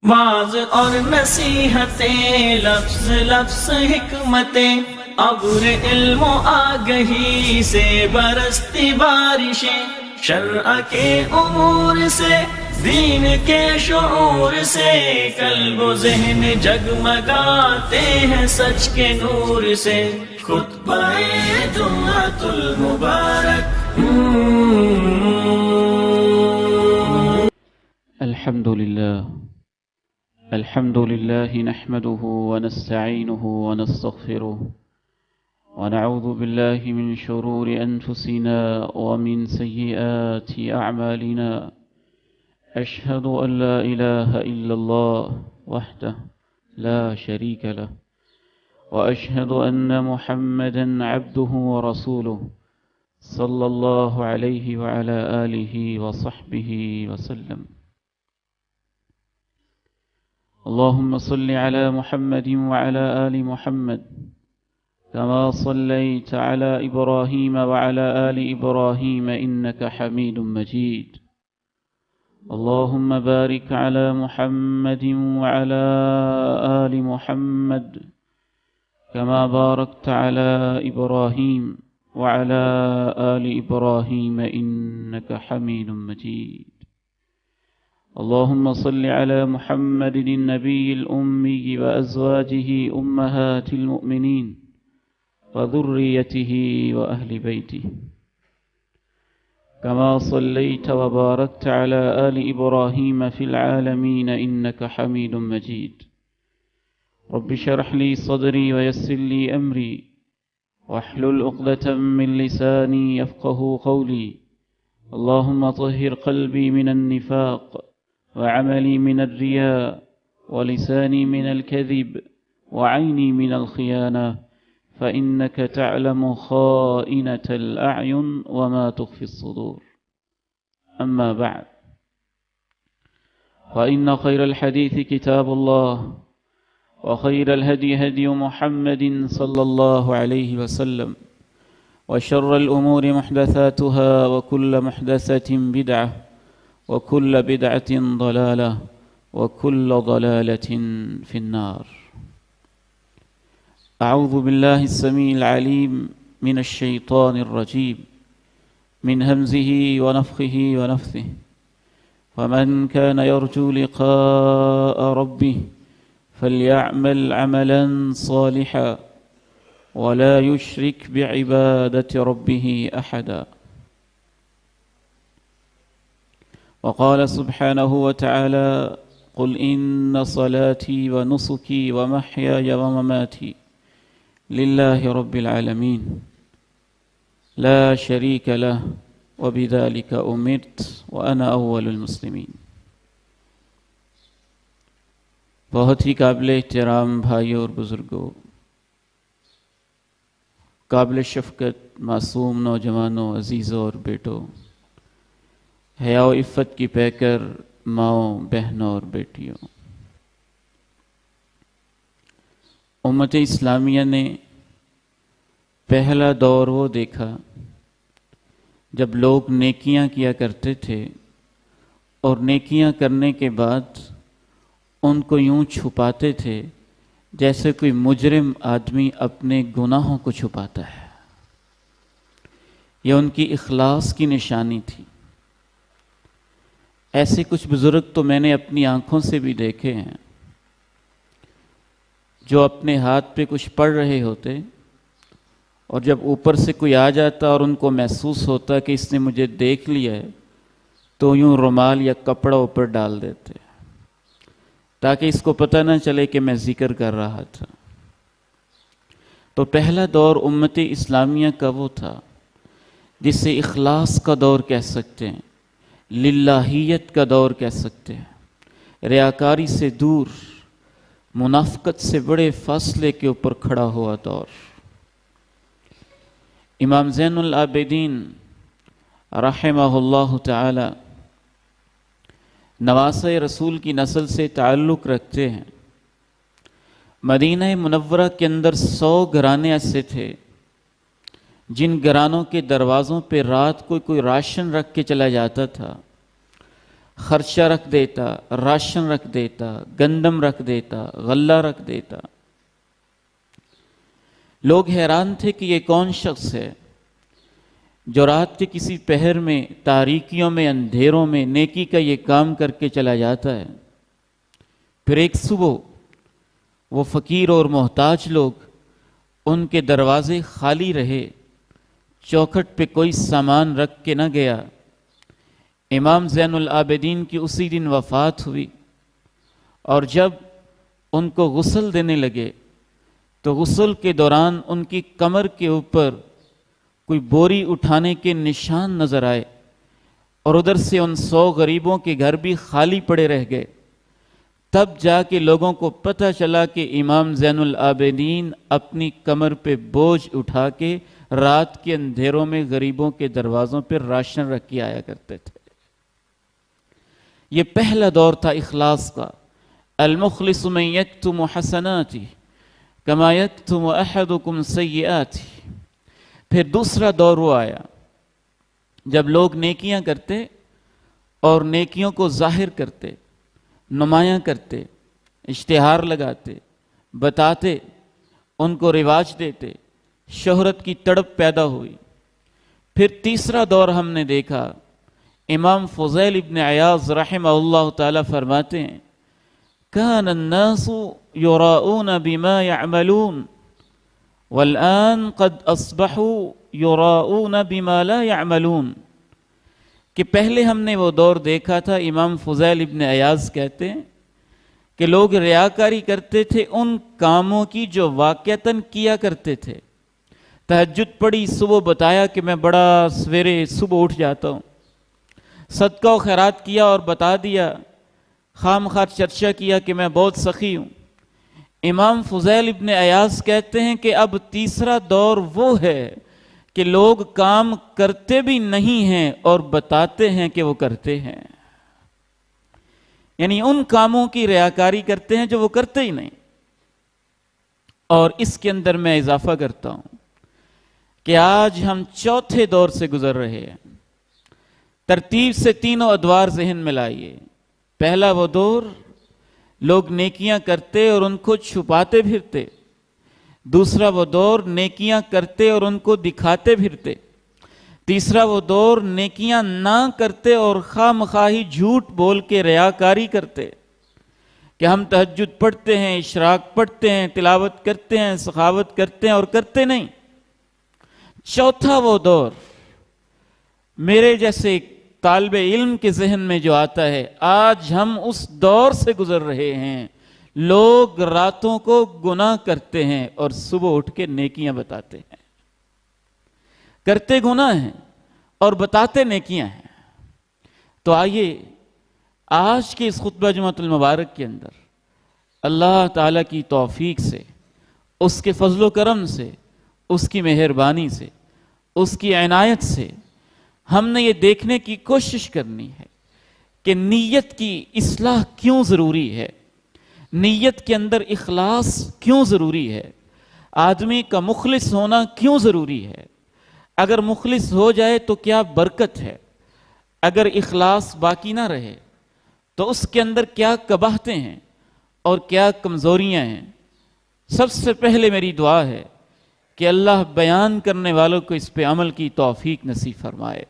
Was اور نصیحتیں، لفظ لفظ حکمتیں، ابر علم و آگہی سے برستی بارشیں، شرع کے امور سے، دین کے شعور سے، قلب و ذہن جگمگاتے ہیں سچ کے نور سے۔ خطبہ جمعۃ المبارک۔ الحمد لله نحمده ونستعينه ونستغفره ونعوذ بالله من شرور أنفسنا ومن سيئات أعمالنا. أشهد أن لا إله إلا الله وحده لا شريك له، وأشهد أن محمدا عبده ورسوله صلى الله عليه وعلى آله وصحبه وسلم. اللهم صل على محمد وعلى آل محمد كما صليت على إبراهيم وعلى آل إبراهيم إنك حميد مجيد. اللهم بارك على محمد وعلى آل محمد كما باركت على إبراهيم وعلى آل إبراهيم إنك حميد مجيد. اللهم صل على محمد النبي الأمي وأزواجه أمهات المؤمنين وذريته وأهل بيته كما صليت وباركت على آل إبراهيم في العالمين إنك حميد مجيد. رب اشرح لي صدري ويسر لي أمري واحلل عقدة من لساني يفقه قولي. اللهم طهر قلبي من النفاق وعملي من الرياء ولساني من الكذب وعيني من الخيانة، فإنك تعلم خائنة الأعين وما تخفي الصدور. أما بعد، فإن خير الحديث كتاب الله، وخير الهدي هدي محمد صلى الله عليه وسلم، وشر الأمور محدثاتها، وكل محدثة بدعة، وكل بدعة ضلالة، وكل ضلالة في النار. أعوذ بالله السميع العليم من الشيطان الرجيم، من همزه ونفخه ونفثه. فمن كان يرجو لقاء ربه فليعمل عملا صالحا ولا يشرك بعبادة ربه أحدا. وقال سبحانه وتعالى: قل إن صلاتي ونسكي ومحياي ومماتي لله رب العالمين لا شريك له وبذلك أمرت وأنا أول المسلمين. بہت ہی قابل احترام بھائیوں اور بزرگوں، قابل شفقت معصوم نوجوانوں، عزیزوں اور بیٹوں، حیا و عفت کی پیکر ماؤں، بہنوں اور بیٹیوں، امت اسلامیہ نے پہلا دور وہ دیکھا جب لوگ نیکیاں کیا کرتے تھے اور نیکیاں کرنے کے بعد ان کو یوں چھپاتے تھے جیسے کوئی مجرم آدمی اپنے گناہوں کو چھپاتا ہے۔ یہ ان کی اخلاص کی نشانی تھی۔ ایسے کچھ بزرگ تو میں نے اپنی آنکھوں سے بھی دیکھے ہیں جو اپنے ہاتھ پہ کچھ پڑھ رہے ہوتے اور جب اوپر سے کوئی آ جاتا اور ان کو محسوس ہوتا کہ اس نے مجھے دیکھ لیا ہے تو یوں رومال یا کپڑا اوپر ڈال دیتے تاکہ اس کو پتہ نہ چلے کہ میں ذکر کر رہا تھا۔ تو پہلا دور امت اسلامیہ کا وہ تھا جسے اخلاص کا دور کہہ سکتے ہیں، للہیت کا دور کہہ سکتے ہیں، ریاکاری سے دور، منافقت سے بڑے فاصلے کے اوپر کھڑا ہوا دور۔ امام زین العابدین رحمہ اللہ تعالی نواسۂ رسول کی نسل سے تعلق رکھتے ہیں۔ مدینہ منورہ کے اندر 100 گھرانے ایسے تھے جن گھرانوں کے دروازوں پہ رات کو کوئی راشن رکھ کے چلا جاتا تھا، خرچہ رکھ دیتا، راشن رکھ دیتا، گندم رکھ دیتا، غلہ رکھ دیتا۔ لوگ حیران تھے کہ یہ کون شخص ہے جو رات کے کسی پہر میں، تاریکیوں میں، اندھیروں میں نیکی کا یہ کام کر کے چلا جاتا ہے۔ پھر ایک صبح وہ فقیر اور محتاج لوگ، ان کے دروازے خالی رہے، چوکھٹ پہ کوئی سامان رکھ کے نہ گیا۔ امام زین العابدین کی اسی دن وفات ہوئی، اور جب ان کو غسل دینے لگے تو غسل کے دوران ان کی کمر کے اوپر کوئی بوری اٹھانے کے نشان نظر آئے، اور ادھر سے ان 100 غریبوں کے گھر بھی خالی پڑے رہ گئے۔ تب جا کے لوگوں کو پتہ چلا کہ امام زین العابدین اپنی کمر پہ بوجھ اٹھا کے رات کے اندھیروں میں غریبوں کے دروازوں پہ راشن رکھ کے آیا کرتے تھے۔ یہ پہلا دور تھا اخلاص کا۔ المخلص من یکتم حسناتی کما یکتم احدکم سیئاتی۔ پھر دوسرا دور وہ آیا جب لوگ نیکیاں کرتے اور نیکیوں کو ظاہر کرتے، نمایاں کرتے، اشتہار لگاتے، بتاتے، ان کو رواج دیتے، شہرت کی تڑپ پیدا ہوئی۔ پھر تیسرا دور ہم نے دیکھا، امام فضیل ابن عیاض رحمہ اللہ تعالی فرماتے ہیں کان الناس یراؤون بما یعملون والآن قد اصبحوا یراؤون بما لا یعملون، کہ پہلے ہم نے وہ دور دیکھا تھا، امام فضیل ابن عیاض کہتے ہیں کہ لوگ ریاکاری کرتے تھے ان کاموں کی جو واقعتاً کیا کرتے تھے۔ تہجد پڑھی، صبح بتایا کہ میں بڑا سویرے صبح اٹھ جاتا ہوں، صدقہ و خیرات کیا اور بتا دیا، خام خواہ چرچا کیا کہ میں بہت سخی ہوں۔ امام فضیل ابن عیاض کہتے ہیں کہ اب تیسرا دور وہ ہے کہ لوگ کام کرتے بھی نہیں ہیں اور بتاتے ہیں کہ وہ کرتے ہیں، یعنی ان کاموں کی ریاکاری کرتے ہیں جو وہ کرتے ہی نہیں۔ اور اس کے اندر میں اضافہ کرتا ہوں کہ آج ہم چوتھے دور سے گزر رہے ہیں۔ ترتیب سے تینوں ادوار ذہن میں لائیے۔ پہلا وہ دور لوگ نیکیاں کرتے اور ان کو چھپاتے پھرتے، دوسرا وہ دور نیکیاں کرتے اور ان کو دکھاتے پھرتے، تیسرا وہ دور نیکیاں نہ کرتے اور خواہ مخواہی جھوٹ بول کے ریاکاری کرتے کہ ہم تہجد پڑھتے ہیں، اشراق پڑھتے ہیں، تلاوت کرتے ہیں، سخاوت کرتے ہیں اور کرتے نہیں۔ چوتھا وہ دور میرے جیسے طالب علم کے ذہن میں جو آتا ہے، آج ہم اس دور سے گزر رہے ہیں۔ لوگ راتوں کو گناہ کرتے ہیں اور صبح اٹھ کے نیکیاں بتاتے ہیں، کرتے گناہ ہیں اور بتاتے نیکیاں ہیں۔ تو آئیے آج کے اس خطبہ جمعۃ المبارک کے اندر اللہ تعالیٰ کی توفیق سے، اس کے فضل و کرم سے، اس کی مہربانی سے، اس کی عنایت سے ہم نے یہ دیکھنے کی کوشش کرنی ہے کہ نیت کی اصلاح کیوں ضروری ہے، نیت کے اندر اخلاص کیوں ضروری ہے، آدمی کا مخلص ہونا کیوں ضروری ہے، اگر مخلص ہو جائے تو کیا برکت ہے، اگر اخلاص باقی نہ رہے تو اس کے اندر کیا قباحتیں ہیں اور کیا کمزوریاں ہیں۔ سب سے پہلے میری دعا ہے کہ اللہ بیان کرنے والوں کو اس پہ عمل کی توفیق نصیب فرمائے۔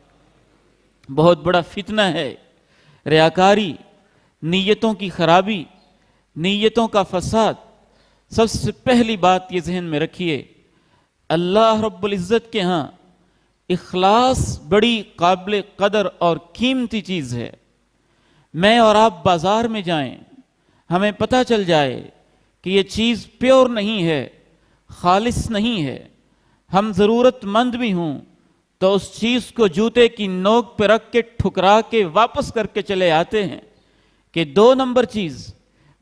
بہت بڑا فتنہ ہے ریاکاری، نیتوں کی خرابی، نیتوں کا فساد۔ سب سے پہلی بات یہ ذہن میں رکھیے، اللہ رب العزت کے ہاں اخلاص بڑی قابل قدر اور قیمتی چیز ہے۔ میں اور آپ بازار میں جائیں، ہمیں پتہ چل جائے کہ یہ چیز پیور نہیں ہے، خالص نہیں ہے، ہم ضرورت مند بھی ہوں تو اس چیز کو جوتے کی نوک پہ رکھ کے ٹھکرا کے واپس کر کے چلے آتے ہیں کہ 2 نمبر چیز،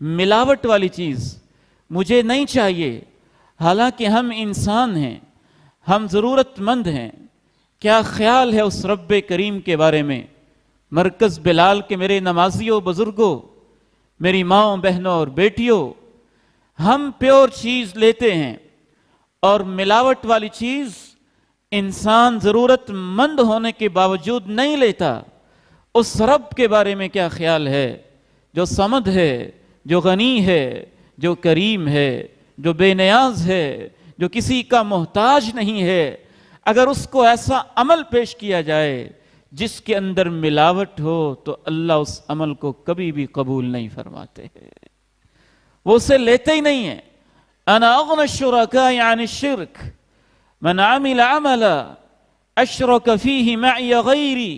ملاوٹ والی چیز مجھے نہیں چاہیے۔ حالانکہ ہم انسان ہیں، ہم ضرورت مند ہیں۔ کیا خیال ہے اس رب کریم کے بارے میں؟ مرکز بلال کے میرے نمازیوں، بزرگوں، میری ماں، بہنوں اور بیٹیوں، ہم پیور چیز لیتے ہیں اور ملاوٹ والی چیز انسان ضرورت مند ہونے کے باوجود نہیں لیتا، اس رب کے بارے میں کیا خیال ہے جو صمد ہے، جو غنی ہے، جو کریم ہے، جو بے نیاز ہے، جو کسی کا محتاج نہیں ہے؟ اگر اس کو ایسا عمل پیش کیا جائے جس کے اندر ملاوٹ ہو تو اللہ اس عمل کو کبھی بھی قبول نہیں فرماتے ہیں، وہ اسے لیتے ہی نہیں ہیں۔ انا اغنى الشركاء عن الشرك من عمل عملا اشرك فيه معي غيري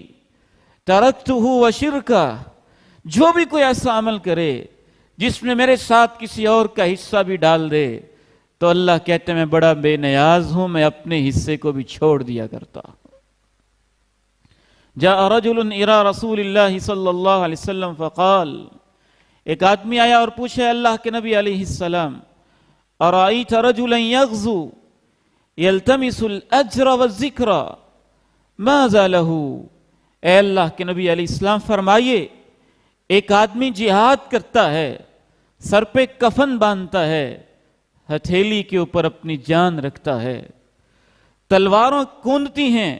تركته وشركه، جو بھی کوئی ایسا عمل کرے جس میں میرے ساتھ کسی اور کا حصہ بھی ڈال دے تو اللہ کہتے ہیں میں بڑا بے نیاز ہوں، میں اپنے حصے کو بھی چھوڑ دیا کرتا ہوں۔ جاء رجل الى رسول اللہ صلی اللہ علیہ وسلم فقال، ایک آدمی آیا اور پوچھے اللہ کے نبی علیہ السلام، ارأیت رجلا یغزو یلتمس الاجر والذکر ماذا له؟ اے اللہ کے نبی علیہ السلام فرمائیے، ایک آدمی جہاد کرتا ہے، سر پہ کفن باندھتا ہے، ہتھیلی کے اوپر اپنی جان رکھتا ہے، تلواروں کوندتی ہیں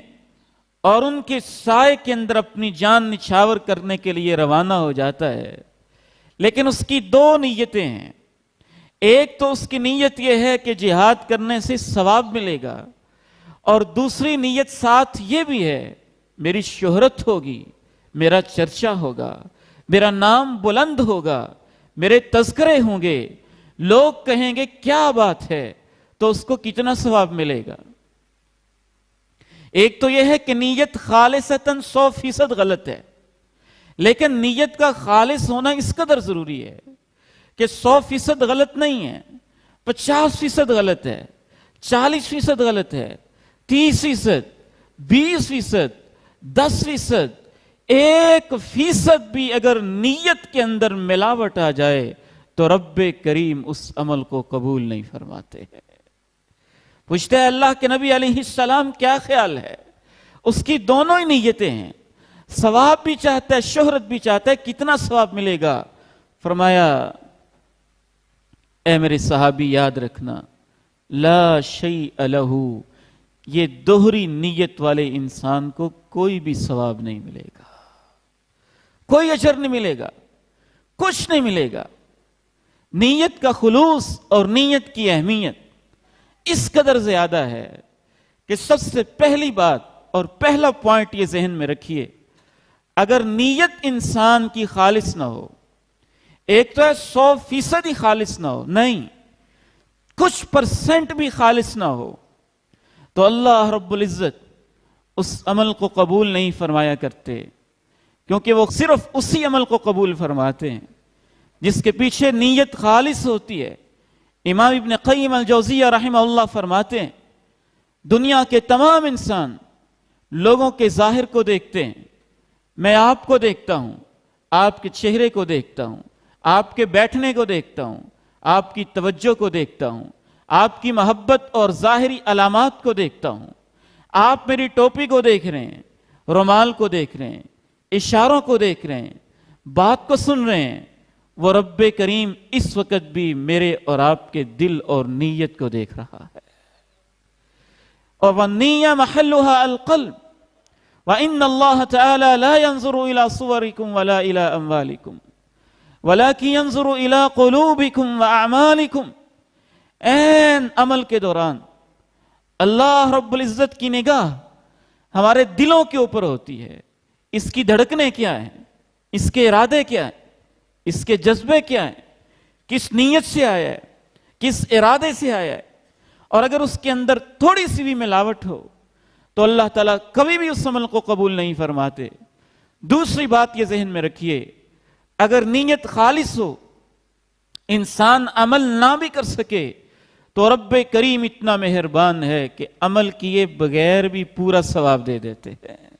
اور ان کے سائے کے اندر اپنی جان نچھاور کرنے کے لیے روانہ ہو جاتا ہے، لیکن اس کی دو نیتیں ہیں۔ ایک تو اس کی نیت یہ ہے کہ جہاد کرنے سے ثواب ملے گا، اور دوسری نیت ساتھ یہ بھی ہے میری شہرت ہوگی، میرا چرچا ہوگا، میرا نام بلند ہوگا، میرے تذکرے ہوں گے، لوگ کہیں گے کیا بات ہے، تو اس کو کتنا ثواب ملے گا۔ ایک تو یہ ہے کہ نیت خالصتاً 100% غلط ہے، لیکن نیت کا خالص ہونا اس قدر ضروری ہے کہ 100% غلط نہیں ہے، 50% غلط ہے، 40% غلط ہے، 30%، 20%، 10%، 1% بھی اگر نیت کے اندر ملاوٹ آ جائے تو رب کریم اس عمل کو قبول نہیں فرماتے ہیں۔ پوچھتے ہیں اللہ کے نبی علیہ السلام کیا خیال ہے؟ اس کی دونوں ہی نیتیں ہیں، ثواب بھی چاہتا ہے، شہرت بھی چاہتا ہے، کتنا ثواب ملے گا؟ فرمایا اے میرے صحابی یاد رکھنا، لا شیء لہ، یہ دوہری نیت والے انسان کو کوئی بھی ثواب نہیں ملے گا، کوئی اجر نہیں ملے گا، کچھ نہیں ملے گا۔ نیت کا خلوص اور نیت کی اہمیت اس قدر زیادہ ہے کہ سب سے پہلی بات اور پہلا پوائنٹ یہ ذہن میں رکھیے، اگر نیت انسان کی خالص نہ ہو، ایک تو ہے 100% ہی خالص نہ ہو، نہیں، کچھ % بھی خالص نہ ہو، تو اللہ رب العزت اس عمل کو قبول نہیں فرمایا کرتے، کیونکہ وہ صرف اسی عمل کو قبول فرماتے ہیں جس کے پیچھے نیت خالص ہوتی ہے۔ امام ابن قیم الجوزیہ رحمہ اللہ فرماتے ہیں دنیا کے تمام انسان لوگوں کے ظاہر کو دیکھتے ہیں، میں آپ کو دیکھتا ہوں، آپ کے چہرے کو دیکھتا ہوں، آپ کے بیٹھنے کو دیکھتا ہوں، آپ کی توجہ کو دیکھتا ہوں، آپ کی محبت اور ظاہری علامات کو دیکھتا ہوں، آپ میری ٹوپی کو دیکھ رہے ہیں، رومال کو دیکھ رہے ہیں، اشاروں کو دیکھ رہے ہیں، بات کو سن رہے ہیں، وہ رب کریم اس وقت بھی میرے اور آپ کے دل اور نیت کو دیکھ رہا ہے۔ اور وَالنِّيَّةُ مَحَلُّهَا الْقَلْبُ وَإِنَّ اللَّهَ تَعَالَى لَا يَنظُرُ إِلَى صُوَرِكُمْ وَلَا إِلَى أَمْوَالِكُمْ وَلَكِنْ يَنظُرُ إِلَى قُلُوبِكُمْ وَأَعْمَالِكُمْ۔ این عمل کے دوران اللہ رب العزت کی نگاہ ہمارے دلوں کے اوپر ہوتی ہے، اس کی دھڑکنے کیا ہیں، اس کے ارادے کیا ہیں، اس کے جذبے کیا ہیں، کس نیت سے آیا ہے، کس ارادے سے آیا ہے، اور اگر اس کے اندر تھوڑی سی بھی ملاوٹ ہو تو اللہ تعالیٰ کبھی بھی اس عمل کو قبول نہیں فرماتے۔ دوسری بات یہ ذہن میں رکھیے، اگر نیت خالص ہو، انسان عمل نہ بھی کر سکے تو رب کریم اتنا مہربان ہے کہ عمل کیے بغیر بھی پورا ثواب دے دیتے ہیں۔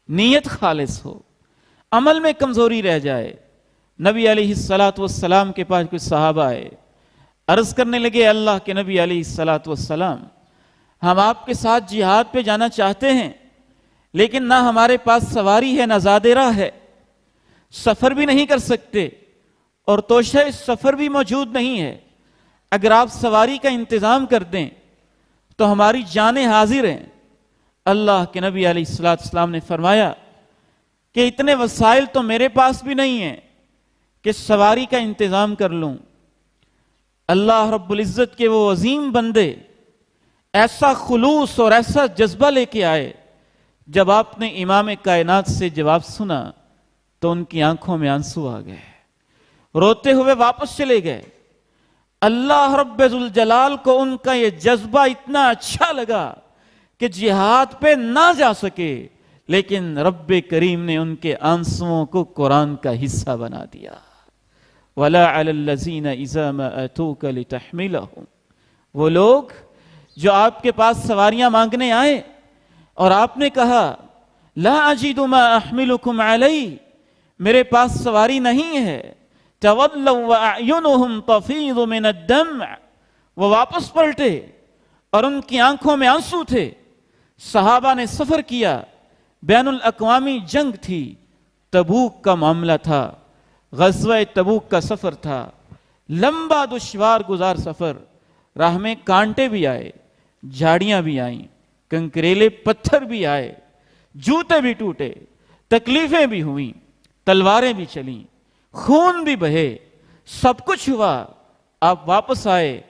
نیت خالص ہو، عمل میں کمزوری رہ جائے۔ نبی علیہ السلام کے پاس کچھ صحابہ آئے، عرض کرنے لگے اللہ کے نبی علیہ السلام، ہم آپ کے ساتھ جہاد پہ جانا چاہتے ہیں، لیکن نہ ہمارے پاس سواری ہے، نہ زاد راہ ہے، سفر بھی نہیں کر سکتے، اور توشہ سفر بھی موجود نہیں ہے۔ اگر آپ سواری کا انتظام کر دیں تو ہماری جانیں حاضر ہیں۔ اللہ کے نبی علیہ السلام نے فرمایا کہ اتنے وسائل تو میرے پاس بھی نہیں ہیں کہ سواری کا انتظام کر لوں. اللہ رب العزت کے وہ عظیم بندے ایسا خلوص اور ایسا جذبہ لے کے آئے. جب آپ نے امام کائنات سے جواب سنا تو ان کی آنکھوں میں آنسو آ گئے, روتے ہوئے واپس چلے گئے. اللہ رب ذوالجلال کو ان کا یہ جذبہ اتنا اچھا لگا کہ جہاد پہ نہ جا سکے, لیکن رب کریم نے ان کے آنسوؤں کو قرآن کا حصہ بنا دیا. وَلَا عَلَى الَّذِينَ إِذَا مَا أَتُوكَ لِتَحْمِلَهُمْ, وہ لوگ جو آپ کے پاس سواریاں مانگنے آئے اور آپ نے کہا لا اجد ما احملکم علی, میرے پاس سواری نہیں ہے, تولوا واعینہم تفیض من الدمع, وہ واپس پلٹے اور ان کی آنکھوں میں آنسو تھے. صحابہ نے سفر کیا, بین الاقوامی جنگ تھی, تبوک کا معاملہ تھا, غزوہ تبوک کا سفر تھا, لمبا دشوار گزار سفر. راہ میں کانٹے بھی آئے, جھاڑیاں بھی آئیں, کنکریلے پتھر بھی آئے, جوتے بھی ٹوٹے, تکلیفیں بھی ہوئیں, تلواریں بھی چلیں, خون بھی بہے, سب کچھ ہوا. آپ واپس آئے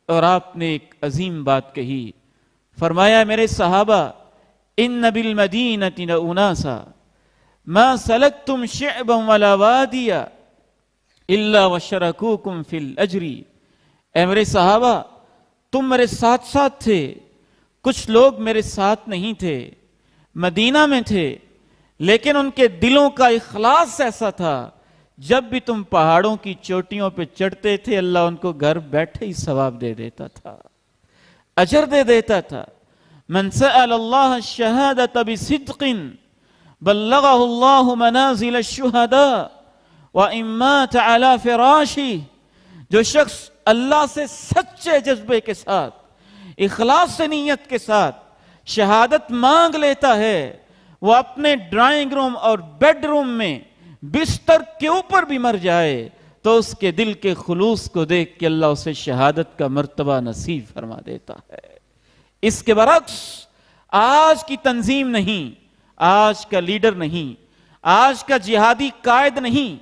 اور آپ نے ایک عظیم بات کہی. فرمایا میرے صحابہ, ان بالمدینۃ لاناسا ما سلکتم شعبا ولا وادیا الا وشرکوکم فی الاجر. اے میرے صحابہ, تم میرے ساتھ ساتھ تھے, کچھ لوگ میرے ساتھ نہیں تھے, مدینہ میں تھے, لیکن ان کے دلوں کا اخلاص ایسا تھا, جب بھی تم پہاڑوں کی چوٹیوں پہ چڑھتے تھے اللہ ان کو گھر بیٹھے ہی ثواب دے دیتا تھا, اجر دے دیتا تھا. من سأل اللہ الشہادۃ بصدق بلغہ اللہ منازل الشہداء وإن مات علی فراشہ, جو شخص اللہ سے سچے جذبے کے ساتھ, اخلاص سے نیت کے ساتھ شہادت مانگ لیتا ہے, وہ اپنے ڈرائنگ روم اور بیڈ روم میں بستر کے اوپر بھی مر جائے تو اس کے دل کے خلوص کو دیکھ کے اللہ اسے شہادت کا مرتبہ نصیب فرما دیتا ہے. اس کے برعکس آج کی تنظیم نہیں, آج کا لیڈر نہیں, آج کا جہادی قائد نہیں,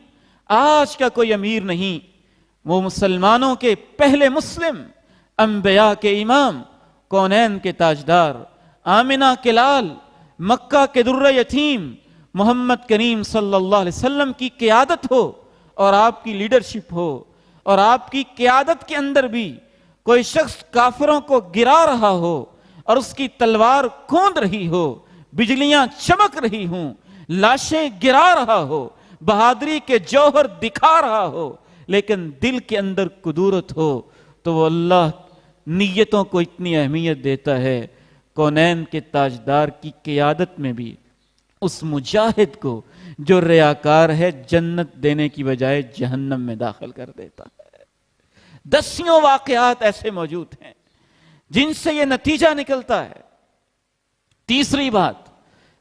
آج کا کوئی امیر نہیں, وہ مسلمانوں کے پہلے مسلم, انبیاء کے امام, کونین کے تاجدار, آمنہ کے لال, مکہ کے در یتیم, محمد کریم صلی اللہ علیہ وسلم کی قیادت ہو اور آپ کی لیڈرشپ ہو, اور آپ کی قیادت کے اندر بھی کوئی شخص کافروں کو گرا رہا ہو اور اس کی تلوار کھود رہی ہو, بجلیاں چمک رہی ہوں, لاشیں گرا رہا ہو, بہادری کے جوہر دکھا رہا ہو, لیکن دل کے اندر قدورت ہو, تو وہ اللہ نیتوں کو اتنی اہمیت دیتا ہے. کونین کے تاجدار کی قیادت میں بھی اس مجاہد کو جو ریاکار ہے جنت دینے کی بجائے جہنم میں داخل کر دیتا ہے. دسیوں واقعات ایسے موجود ہیں جن سے یہ نتیجہ نکلتا ہے. تیسری بات,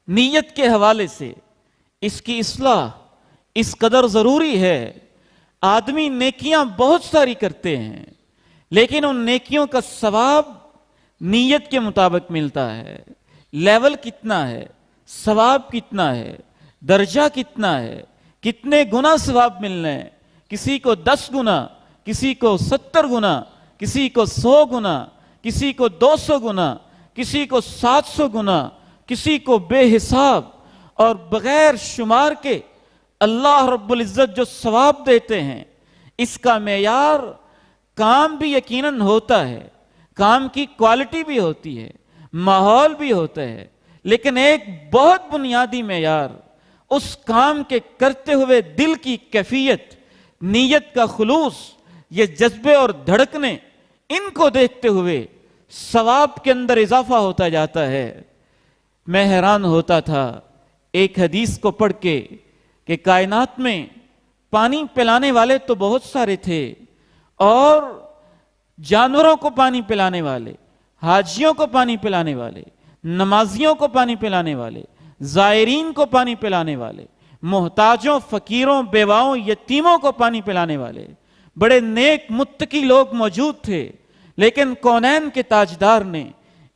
نیت کے حوالے سے اس کی اصلاح اس قدر ضروری ہے. آدمی نیکیاں بہت ساری کرتے ہیں, لیکن ان نیکیوں کا ثواب نیت کے مطابق ملتا ہے. لیول کتنا ہے, ثواب کتنا ہے, درجہ کتنا ہے, کتنے گنا ثواب ملنے ہیں. کسی کو 10 گنا, کسی کو 70 گنا, کسی کو 100 گنا, کسی کو 200 گنا, کسی کو 700 گنا, کسی کو بے حساب اور بغیر شمار کے اللہ رب العزت جو ثواب دیتے ہیں. اس کا معیار کام بھی یقیناً ہوتا ہے, کام کی کوالٹی بھی ہوتی ہے, ماحول بھی ہوتا ہے, لیکن ایک بہت بنیادی معیار اس کام کے کرتے ہوئے دل کی کیفیت, نیت کا خلوص, یہ جذبے اور دھڑکنے, ان کو دیکھتے ہوئے ثواب کے اندر اضافہ ہوتا جاتا ہے. میں حیران ہوتا تھا ایک حدیث کو پڑھ کے کہ کائنات میں پانی پلانے والے تو بہت سارے تھے, اور جانوروں کو پانی پلانے والے, حاجیوں کو پانی پلانے والے, نمازیوں کو پانی پلانے والے, زائرین کو پانی پلانے والے, محتاجوں, فقیروں, بیواؤں, یتیموں کو پانی پلانے والے, بڑے نیک متقی لوگ موجود تھے. لیکن کونین کے تاجدار نے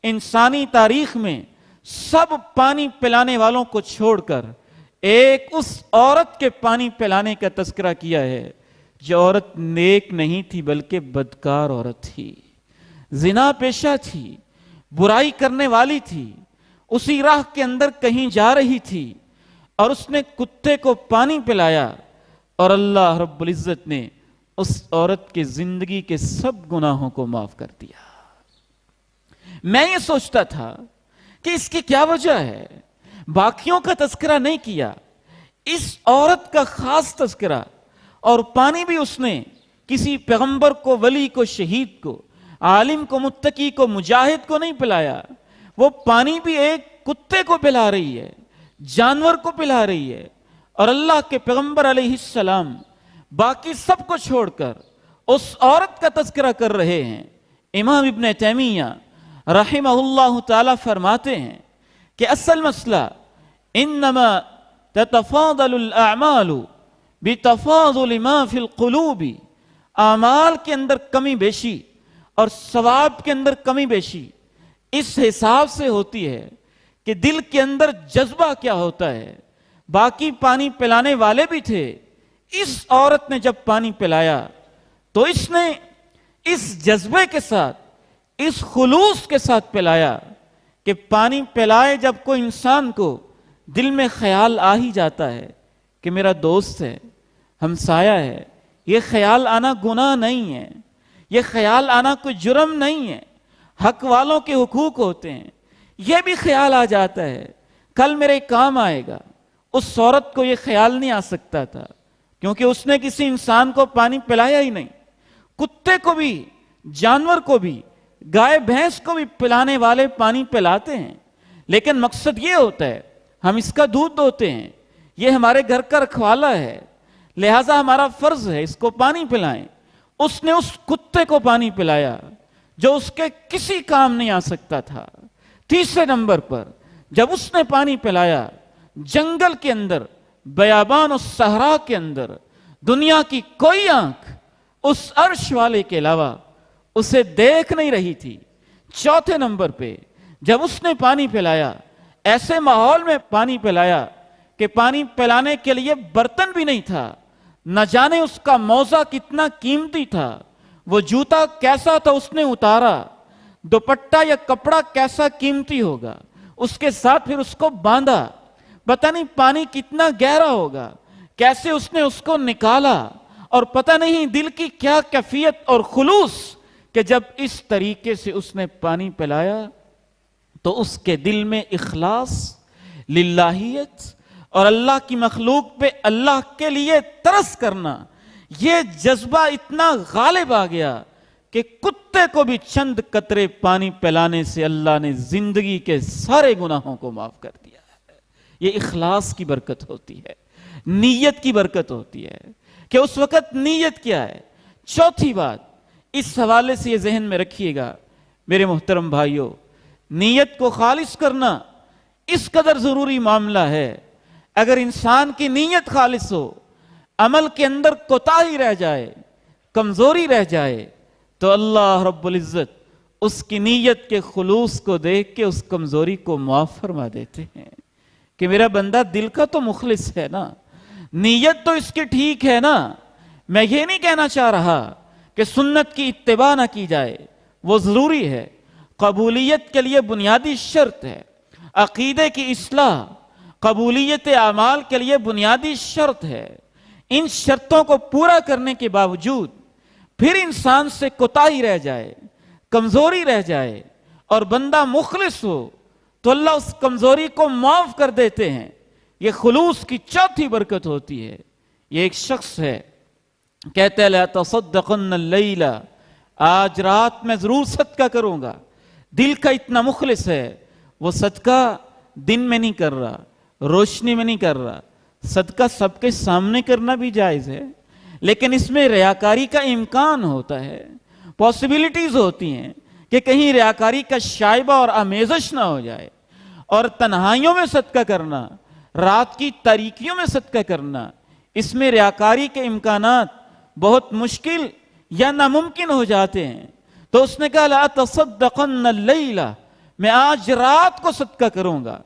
انسانی تاریخ میں سب پانی پلانے والوں کو چھوڑ کر ایک اس عورت کے پانی پلانے کا تذکرہ کیا ہے جو عورت نیک نہیں تھی بلکہ بدکار عورت تھی، زنا پیشہ تھی، برائی کرنے والی تھی، اسی راہ کے اندر کہیں جا رہی تھی اور اس نے کتے کو پانی پلایا اور اللہ رب العزت نے اس عورت کے زندگی کے سب گناہوں کو معاف کر دیا۔ میں یہ سوچتا تھا کہ اس کی کیا وجہ ہے، باقیوں کا تذکرہ نہیں کیا، اس عورت کا خاص تذکرہ، اور پانی بھی اس نے کسی پیغمبر کو، ولی کو، شہید کو، عالم کو، متقی کو، مجاہد کو نہیں پلایا، وہ پانی بھی ایک کتے کو پلا رہی ہے، جانور کو پلا رہی ہے، اور اللہ کے پیغمبر علیہ السلام باقی سب کو چھوڑ کر اس عورت کا تذکرہ کر رہے ہیں۔ امام ابن تیمیہ رحمہ اللہ تعالی فرماتے ہیں کہ اصل مسئلہ انما تتفاضل الاعمال بتفاضل ما فی القلوب، اعمال کے اندر کمی بیشی اور ثواب کے اندر کمی بیشی اس حساب سے ہوتی ہے کہ دل کے اندر جذبہ کیا ہوتا ہے۔ باقی پانی پلانے والے بھی تھے، اس عورت نے جب پانی پلایا تو اس نے اس جذبے کے ساتھ، اس خلوص کے ساتھ پلایا کہ پانی پلائے جب کوئی انسان کو دل میں خیال آ ہی جاتا ہے کہ میرا دوست ہے، ہمسایہ ہے، یہ خیال آنا گناہ نہیں ہے، یہ خیال آنا کوئی جرم نہیں ہے، حق والوں کے حقوق ہوتے ہیں، یہ بھی خیال آ جاتا ہے کل میرے کام آئے گا۔ اس عورت کو یہ خیال نہیں آ سکتا تھا کیونکہ اس نے کسی انسان کو پانی پلایا ہی نہیں۔ کتے کو بھی، جانور کو بھی، گائے بھینس کو بھی پلانے والے پانی پلاتے ہیں، لیکن مقصد یہ ہوتا ہے ہم اس کا دودھ دوتے ہیں، یہ ہمارے گھر کا رکھوالا ہے، لہٰذا ہمارا فرض ہے اس کو پانی پلائیں۔ اس نے اس کتے کو پانی پلایا جو اس کے کسی کام نہیں آ سکتا تھا۔ تیسرے نمبر پر جب اس نے پانی پلایا، جنگل کے اندر، بیابان و صحرا کے اندر دنیا کی کوئی آنکھ اس عرش والے کے علاوہ اسے دیکھ نہیں رہی تھی۔ چوتھے نمبر پہ جب اس نے پانی پلایا، ایسے ماحول میں پانی پلایا کہ پانی پلانے کے لیے برتن بھی نہیں تھا، نہ جانے اس کا موزہ کتنا قیمتی تھا، وہ جوتا کیسا تھا اس نے اتارا، دوپٹہ یا کپڑا کیسا قیمتی ہوگا، اس کے ساتھ پھر اس کو باندھا، پتہ نہیں پانی کتنا گہرا ہوگا، کیسے اس نے اس کو نکالا، اور پتہ نہیں دل کی کیا کیفیت اور خلوص کہ جب اس طریقے سے اس نے پانی پلایا تو اس کے دل میں اخلاص، للہیت اور اللہ کی مخلوق پہ اللہ کے لیے ترس کرنا، یہ جذبہ اتنا غالب آ گیا کہ کتے کو بھی چند قطرے پانی پلانے سے اللہ نے زندگی کے سارے گناہوں کو معاف کر دیا ہے۔ یہ اخلاص کی برکت ہوتی ہے، نیت کی برکت ہوتی ہے کہ اس وقت نیت کیا ہے۔ چوتھی بات اس حوالے سے یہ ذہن میں رکھیے گا میرے محترم بھائیوں، نیت کو خالص کرنا اس قدر ضروری معاملہ ہے۔ اگر انسان کی نیت خالص ہو، عمل کے اندر کوتاہی رہ جائے، کمزوری رہ جائے، تو اللہ رب العزت اس کی نیت کے خلوص کو دیکھ کے اس کمزوری کو معاف فرما دیتے ہیں کہ میرا بندہ دل کا تو مخلص ہے نا، نیت تو اس کی ٹھیک ہے نا۔ میں یہ نہیں کہنا چاہ رہا کہ سنت کی اتباع نہ کی جائے، وہ ضروری ہے، قبولیت کے لیے بنیادی شرط ہے، عقیدے کی اصلاح قبولیت اعمال کے لیے بنیادی شرط ہے۔ ان شرطوں کو پورا کرنے کے باوجود پھر انسان سے کوتاہی رہ جائے، کمزوری رہ جائے اور بندہ مخلص ہو تو اللہ اس کمزوری کو معاف کر دیتے ہیں۔ یہ خلوص کی چوتھی برکت ہوتی ہے۔ یہ ایک شخص ہے، کہتے ہیں لا تصدقن اللیل، آج رات میں ضرور صدقہ کروں گا، دل کا اتنا مخلص ہے، وہ صدقہ دن میں نہیں کر رہا، روشنی میں نہیں کر رہا۔ صدقہ سب کے سامنے کرنا بھی جائز ہے، لیکن اس میں ریاکاری کا امکان ہوتا ہے، پاسبلٹیز ہوتی ہیں کہ کہیں ریاکاری کا شائبہ اور آمیزش نہ ہو جائے۔ اور تنہائیوں میں صدقہ کرنا، رات کی تاریکیوں میں صدقہ کرنا، اس میں ریاکاری کے امکانات بہت مشکل یا ناممکن ہو جاتے ہیں۔ تو اس نے کہا لا تصدقن اللیل، میں آج رات کو صدقہ کروں گا،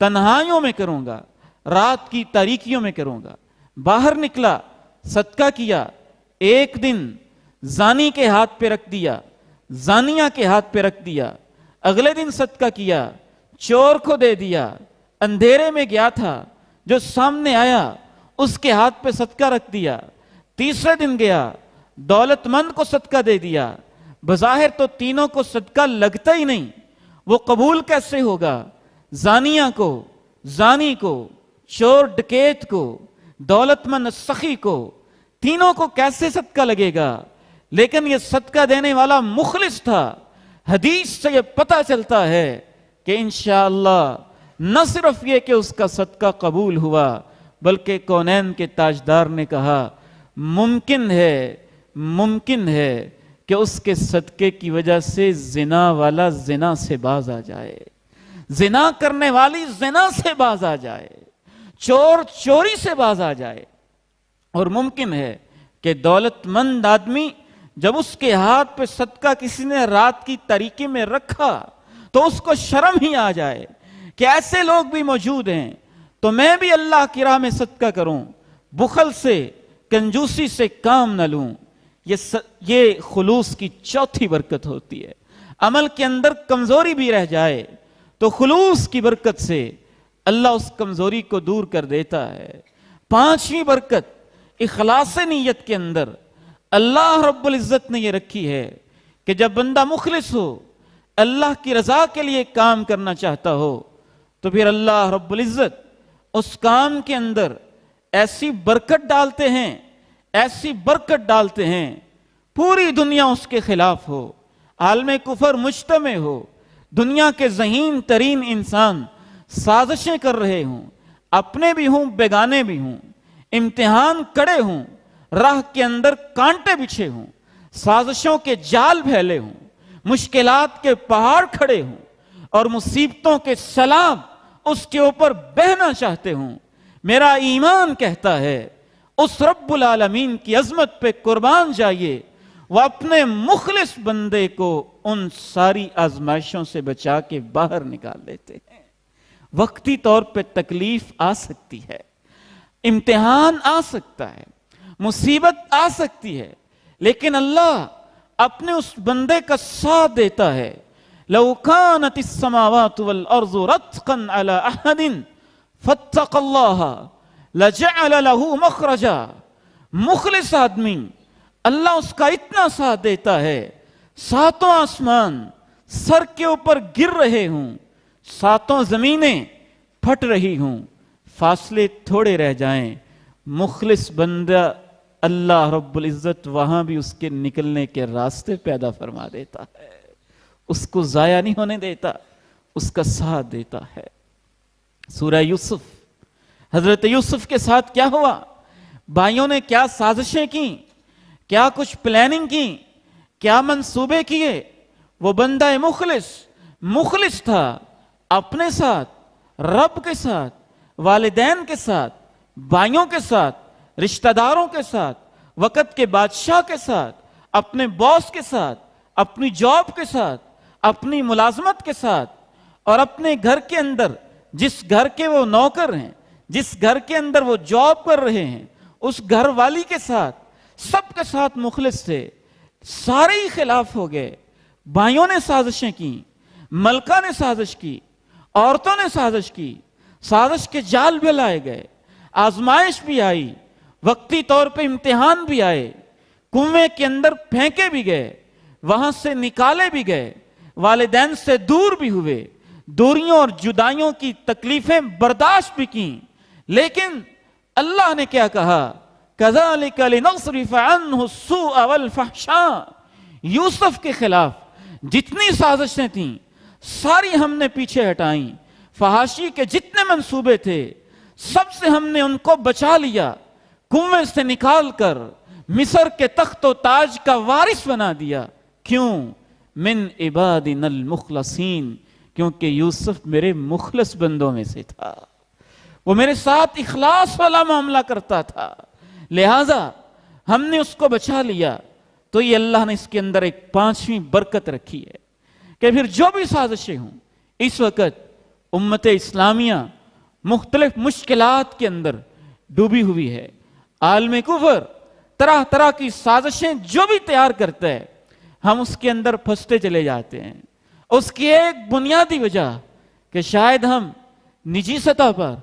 تنہائیوں میں کروں گا، رات کی تاریکیوں میں کروں گا. باہر نکلا, صدقہ کیا, ایک دن زانی کے ہاتھ پہ رکھ دیا, زانیہ کے ہاتھ پہ رکھ دیا, اگلے دن صدقہ کیا, چور کو دے دیا, اندھیرے میں گیا تھا جو سامنے آیا اس کے ہاتھ پہ صدقہ رکھ دیا, تیسرے دن گیا دولت مند کو صدقہ دے دیا. بظاہر تو تینوں کو صدقہ لگتا ہی نہیں, وہ قبول کیسے ہوگا؟ زانیہ کو, زانی کو, چور ڈکیت کو, دولت مند سخی کو, تینوں کو کیسے صدقہ لگے گا؟ لیکن یہ صدقہ دینے والا مخلص تھا. حدیث سے یہ پتہ چلتا ہے کہ انشاءاللہ نہ صرف یہ کہ اس کا صدقہ قبول ہوا, بلکہ کونین کے تاجدار نے کہا ممکن ہے کہ اس کے صدقے کی وجہ سے زنا والا زنا سے باز آ جائے, زنا کرنے والی زنا سے باز آ جائے, چور چوری سے باز آ جائے. اور ممکن ہے کہ دولت مند آدمی جب اس کے ہاتھ پہ صدقہ کسی نے رات کی تاریکی میں رکھا تو اس کو شرم ہی آ جائے کہ ایسے لوگ بھی موجود ہیں, تو میں بھی اللہ کی راہ میں صدقہ کروں, بخل سے کنجوسی سے کام نہ لوں. یہ خلوص کی چوتھی برکت ہوتی ہے. عمل کے اندر کمزوری بھی رہ جائے تو خلوص کی برکت سے اللہ اس کمزوری کو دور کر دیتا ہے. پانچویں برکت اخلاص نیت کے اندر اللہ رب العزت نے یہ رکھی ہے کہ جب بندہ مخلص ہو, اللہ کی رضا کے لیے کام کرنا چاہتا ہو, تو پھر اللہ رب العزت اس کام کے اندر ایسی برکت ڈالتے ہیں, ایسی برکت ڈالتے ہیں, پوری دنیا اس کے خلاف ہو, عالم کفر مجتمع ہو, دنیا کے ذہین ترین انسان سازشیں کر رہے ہوں, اپنے بھی ہوں بیگانے بھی ہوں, امتحان کڑے ہوں, راہ کے اندر کانٹے بچھے ہوں, سازشوں کے جال پھیلے ہوں, مشکلات کے پہاڑ کھڑے ہوں, اور مصیبتوں کے سیلاب اس کے اوپر بہنا چاہتے ہوں, میرا ایمان کہتا ہے اس رب العالمین کی عظمت پہ قربان جائیے, وہ اپنے مخلص بندے کو ان ساری آزمائشوں سے بچا کے باہر نکال لیتے ہیں. وقتی طور پہ تکلیف آ سکتی ہے, امتحان آ سکتا ہے, مصیبت آ سکتی ہے, لیکن اللہ اپنے اس بندے کا ساتھ دیتا ہے. لو كانت السماوات والارض رتقا على احد فاتقوا الله لجعل له مخرجا. مخلص آدمی اللہ اس کا اتنا ساتھ دیتا ہے, ساتوں آسمان سر کے اوپر گر رہے ہوں, ساتوں زمینیں پھٹ رہی ہوں, فاصلے تھوڑے رہ جائیں, مخلص بندہ اللہ رب العزت وہاں بھی اس کے نکلنے کے راستے پیدا فرما دیتا ہے, اس کو ضائع نہیں ہونے دیتا, اس کا ساتھ دیتا ہے. سورہ یوسف, حضرت یوسف کے ساتھ کیا ہوا؟ بھائیوں نے کیا سازشیں کی, کیا کچھ پلاننگ کی, کیا منصوبے کیے. وہ بندہ مخلص تھا, اپنے ساتھ, رب کے ساتھ, والدین کے ساتھ, بھائیوں کے ساتھ, رشتہ داروں کے ساتھ, وقت کے بادشاہ کے ساتھ, اپنے باس کے ساتھ, اپنی جاب کے ساتھ, اپنی ملازمت کے ساتھ, اور اپنے گھر کے اندر جس گھر کے وہ نوکر ہیں, جس گھر کے اندر وہ جاب کر رہے ہیں, اس گھر والی کے ساتھ, سب کے ساتھ مخلص تھے. سارے ہی خلاف ہو گئے. بھائیوں نے سازشیں کی, ملکہ نے سازش کی, عورتوں نے سازش کی, سازش کے جال بھی لائے گئے, آزمائش بھی آئی, وقتی طور پہ امتحان بھی آئے, کنویں کے اندر پھینکے بھی گئے, وہاں سے نکالے بھی گئے, والدین سے دور بھی ہوئے, دوریوں اور جدائیوں کی تکلیفیں برداشت بھی کیں. لیکن اللہ نے کیا کہا؟ كَذَلِكَ لِنَصْرِفَ عَنْهُ السُّوءَ وَالْفَحْشَاءَ. یوسف کے خلاف جتنی سازشیں تھیں ساری ہم نے پیچھے ہٹائیں, فحاشی کے جتنے منصوبے تھے سب سے ہم نے ان کو بچا لیا, کنویں سے نکال کر مصر کے تخت و تاج کا وارث بنا دیا. کیوں؟ من عبادنا المخلصین, کیونکہ یوسف میرے مخلص بندوں میں سے تھا, وہ میرے ساتھ اخلاص والا معاملہ کرتا تھا, لہذا ہم نے اس کو بچا لیا. تو یہ اللہ نے اس کے اندر ایک پانچویں برکت رکھی ہے کہ پھر جو بھی سازشیں ہوں, اس وقت امت اسلامیہ مختلف مشکلات کے اندر ڈوبی ہوئی ہے. عالم کفر طرح طرح کی سازشیں جو بھی تیار کرتا ہے ہم اس کے اندر پھنستے چلے جاتے ہیں. اس کی ایک بنیادی وجہ کہ شاید ہم نجی سطح پر،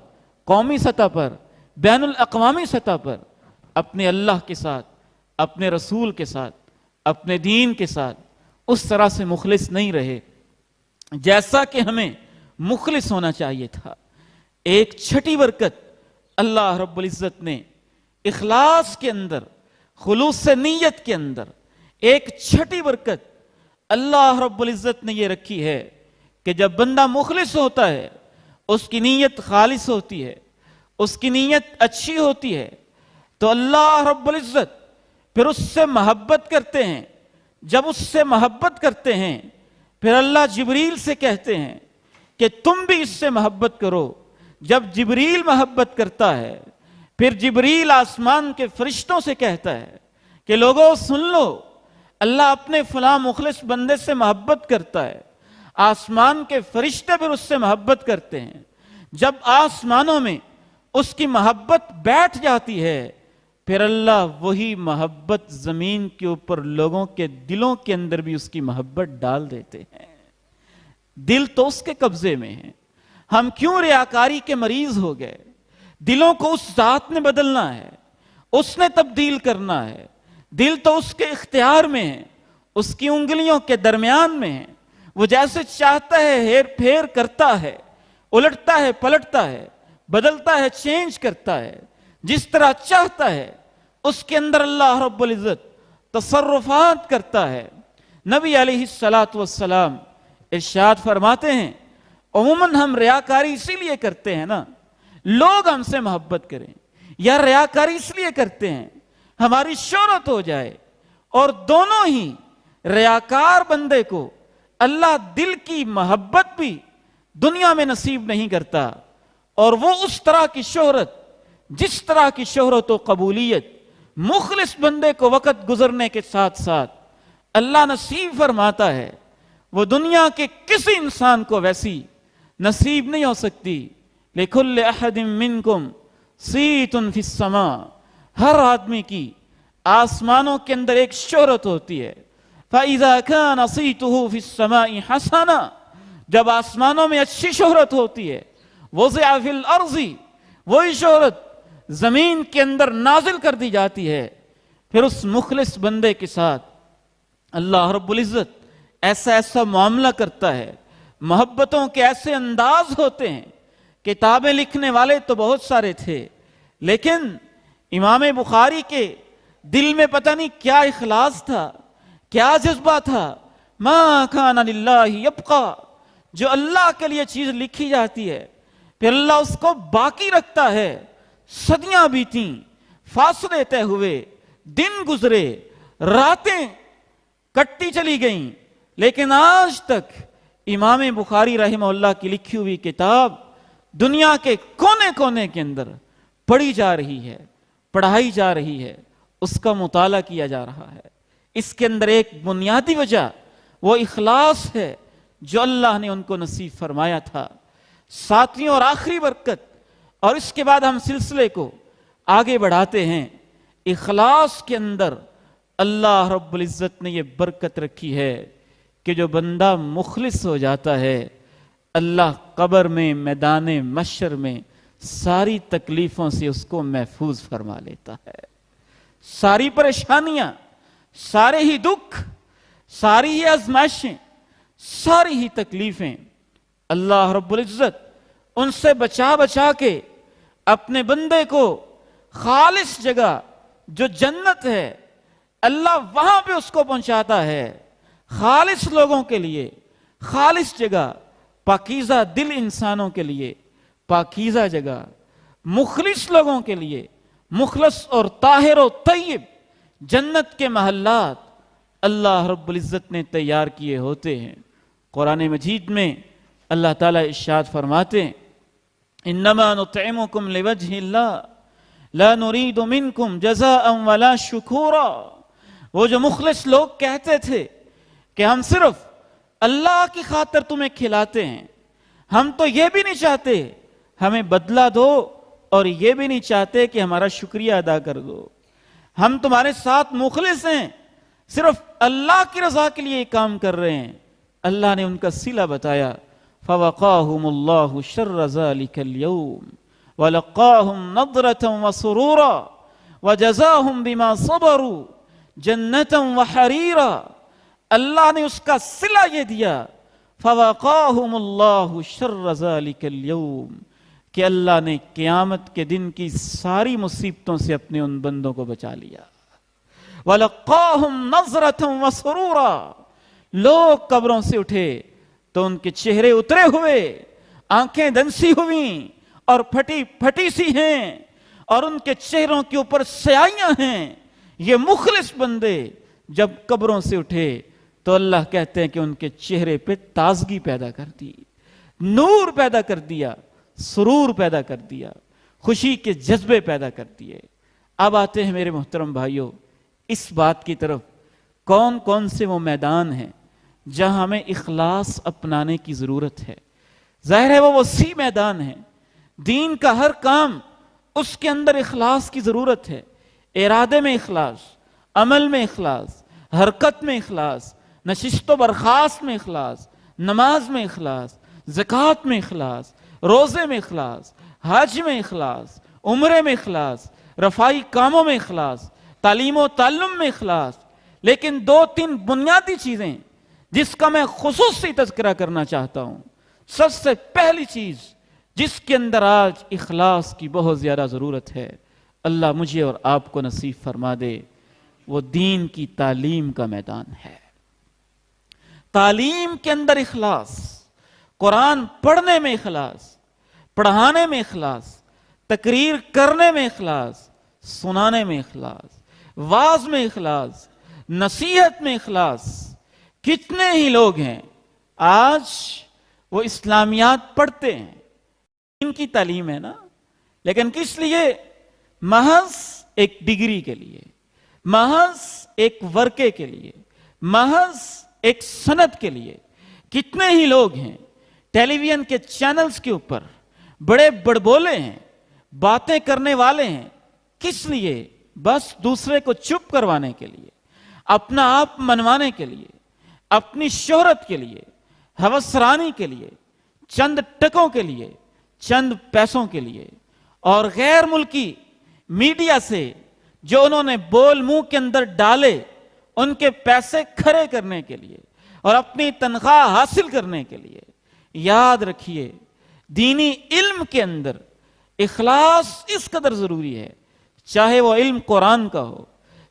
قومی سطح پر، بین الاقوامی سطح پر اپنے اللہ کے ساتھ، اپنے رسول کے ساتھ، اپنے دین کے ساتھ اس طرح سے مخلص نہیں رہے جیسا کہ ہمیں مخلص ہونا چاہیے تھا. ایک چھٹی برکت اللہ رب العزت نے اخلاص کے اندر، خلوص نیت کے اندر ایک چھٹی برکت اللہ رب العزت نے یہ رکھی ہے کہ جب بندہ مخلص ہوتا ہے، اس کی نیت خالص ہوتی ہے، اس کی نیت اچھی ہوتی ہے، تو اللہ رب العزت پھر اس سے محبت کرتے ہیں. جب اس سے محبت کرتے ہیں پھر اللہ جبریل سے کہتے ہیں کہ تم بھی اس سے محبت کرو. جب جبریل محبت کرتا ہے پھر جبریل آسمان کے فرشتوں سے کہتا ہے کہ لوگوں سن لو، اللہ اپنے فلاں مخلص بندے سے محبت کرتا ہے. آسمان کے فرشتے پھر اس سے محبت کرتے ہیں. جب آسمانوں میں اس کی محبت بیٹھ جاتی ہے پھر اللہ وہی محبت زمین کے اوپر لوگوں کے دلوں کے اندر بھی اس کی محبت ڈال دیتے ہیں. دل تو اس کے قبضے میں ہے. ہم کیوں ریاکاری کے مریض ہو گئے؟ دلوں کو اس ذات نے بدلنا ہے، اس نے تبدیل کرنا ہے. دل تو اس کے اختیار میں ہے، اس کی انگلیوں کے درمیان میں ہے. وہ جیسے چاہتا ہے ہیر پھیر کرتا ہے، الٹتا ہے، پلٹتا ہے، بدلتا ہے، چینج کرتا ہے. جس طرح چاہتا ہے اس کے اندر اللہ رب العزت تصرفات کرتا ہے. نبی علیہ السلام ارشاد فرماتے ہیں عموماً ہم ریاکاری اسی لیے کرتے ہیں نا لوگ ہم سے محبت کریں، یا ریاکاری اس لیے کرتے ہیں ہماری شہرت ہو جائے. اور دونوں ہی ریاکار بندے کو اللہ دل کی محبت بھی دنیا میں نصیب نہیں کرتا، اور وہ اس طرح کی شہرت، جس طرح کی شہرت و قبولیت مخلص بندے کو وقت گزرنے کے ساتھ ساتھ اللہ نصیب فرماتا ہے، وہ دنیا کے کسی انسان کو ویسی نصیب نہیں ہو سکتی. لِكُلِّ أَحَدٍ مِّنْكُمْ صِيتٌ فِي السَّمَاءِ، ہر آدمی کی آسمانوں کے اندر ایک شہرت ہوتی ہے. فَإِذَا كَانَ صِيتُهُ فِي السَّمَاءِ حَسَنًا، جب آسمانوں میں اچھی شہرت ہوتی ہے، وَضِعَ فِي الْأَرْضِ، وہی شہرت زمین کے اندر نازل کر دی جاتی ہے. پھر اس مخلص بندے کے ساتھ اللہ رب العزت ایسا ایسا معاملہ کرتا ہے، محبتوں کے ایسے انداز ہوتے ہیں. کتابیں لکھنے والے تو بہت سارے تھے، لیکن امام بخاری کے دل میں پتہ نہیں کیا اخلاص تھا، کیا جذبہ تھا. ما کان للہ یبقا، جو اللہ کے لیے چیز لکھی جاتی ہے پھر اللہ اس کو باقی رکھتا ہے. صدیاں بیتیں، فاصلے طے ہوئے، دن گزرے، راتیں کٹتی چلی گئیں، لیکن آج تک امام بخاری رحمہ اللہ کی لکھی ہوئی کتاب دنیا کے کونے کونے کے اندر پڑھی جا رہی ہے، پڑھائی جا رہی ہے، اس کا مطالعہ کیا جا رہا ہے. اس کے اندر ایک بنیادی وجہ وہ اخلاص ہے جو اللہ نے ان کو نصیب فرمایا تھا. ساتویں اور آخری برکت، اور اس کے بعد ہم سلسلے کو آگے بڑھاتے ہیں. اخلاص کے اندر اللہ رب العزت نے یہ برکت رکھی ہے کہ جو بندہ مخلص ہو جاتا ہے اللہ قبر میں، میدان محشر میں ساری تکلیفوں سے اس کو محفوظ فرما لیتا ہے. ساری پریشانیاں، سارے ہی دکھ، ساری ہی آزمائشیں، ساری ہی تکلیفیں اللہ رب العزت ان سے بچا بچا کے اپنے بندے کو خالص جگہ جو جنت ہے اللہ وہاں پہ اس کو پہنچاتا ہے. خالص لوگوں کے لیے خالص جگہ، پاکیزہ دل انسانوں کے لیے پاکیزہ جگہ، مخلص لوگوں کے لیے مخلص اور طاہر و طیب جنت کے محلات اللہ رب العزت نے تیار کیے ہوتے ہیں. قرآن مجید میں اللہ تعالیٰ ارشاد فرماتے ہیں انما نطعمکم لوجہ اللہ لا نرید منکم جزاء ولا شکورا. وہ جو مخلص لوگ کہتے تھے کہ ہم صرف اللہ کی خاطر تمہیں کھلاتے ہیں، ہم تو یہ بھی نہیں چاہتے ہمیں بدلہ دو اور یہ بھی نہیں چاہتے کہ ہمارا شکریہ ادا کر دو. ہم تمہارے ساتھ مخلص ہیں, صرف اللہ کی رضا کے لیے یہ کام کر رہے ہیں. اللہ نے ان کا صلہ بتایا. فَوَقَاهُمُ اللَّهُ شَرَّ ذَلِكَ الْيَوْمِ وَلَقَّاهُمْ نَضْرَةً وَسُرُورًا وَجَزَاهُمْ بِمَا صَبَرُوا جَنَّةً وَحَرِيرًا. اللہ نے اس کا صلہ یہ دیا. فَوَقَاهُمُ اللَّهُ شَرَّ ذَلِكَ الْيَوْمِ کہ اللہ نے قیامت کے دن کی ساری مصیبتوں سے اپنے ان بندوں کو بچا لیا. وَلَقَّاهُمْ نَضْرَةً وَسُرُورًا لوگ قبروں سے اٹھے تو ان کے چہرے اترے ہوئے, آنکھیں دنسی ہوئیں اور پھٹی پھٹی سی ہیں, اور ان کے چہروں کے اوپر سیاہیاں ہیں. یہ مخلص بندے جب قبروں سے اٹھے تو اللہ کہتے ہیں کہ ان کے چہرے پہ تازگی پیدا کر دی, نور پیدا کر دیا, سرور پیدا کر دیا, خوشی کے جذبے پیدا کر دیے. اب آتے ہیں میرے محترم بھائیوں اس بات کی طرف, کون کون سے وہ میدان ہیں جہاں ہمیں اخلاص اپنانے کی ضرورت ہے. ظاہر ہے وہ وسیع میدان ہے. دین کا ہر کام اس کے اندر اخلاص کی ضرورت ہے. ارادے میں اخلاص, عمل میں اخلاص, حرکت میں اخلاص, نشست و برخاست میں اخلاص, نماز میں اخلاص, زکوٰۃ میں اخلاص, روزے میں اخلاص, حج میں اخلاص, عمرے میں اخلاص, رفائی کاموں میں اخلاص, تعلیم و تعلم میں اخلاص. لیکن 2-3 بنیادی چیزیں جس کا میں خصوصی تذکرہ کرنا چاہتا ہوں. سب سے پہلی چیز جس کے اندر آج اخلاص کی بہت زیادہ ضرورت ہے, اللہ مجھے اور آپ کو نصیب فرما دے, وہ دین کی تعلیم کا میدان ہے. تعلیم کے اندر اخلاص, قرآن پڑھنے میں اخلاص, پڑھانے میں اخلاص, تقریر کرنے میں اخلاص, سنانے میں اخلاص, واعظ میں اخلاص, نصیحت میں اخلاص. کتنے ہی لوگ ہیں آج وہ اسلامیات پڑھتے ہیں, ان کی تعلیم ہے نا, لیکن کس لیے؟ محض ایک ڈگری کے لیے, محض ایک ورقے کے لیے, محض ایک سند کے لیے. کتنے ہی لوگ ہیں ٹیلی ویژن کے چینلز کے اوپر بڑے بڑبولے ہیں, باتیں کرنے والے ہیں. کس لیے؟ بس دوسرے کو چپ کروانے کے لیے, اپنا آپ منوانے کے لیے, اپنی شہرت کے لیے, ہوسرانی کے لیے, چند ٹکوں کے لیے, چند پیسوں کے لیے, اور غیر ملکی میڈیا سے جو انہوں نے بول منہ کے اندر ڈالے ان کے پیسے کھڑے کرنے کے لیے اور اپنی تنخواہ حاصل کرنے کے لیے. یاد رکھیے دینی علم کے اندر اخلاص اس قدر ضروری ہے, چاہے وہ علم قرآن کا ہو,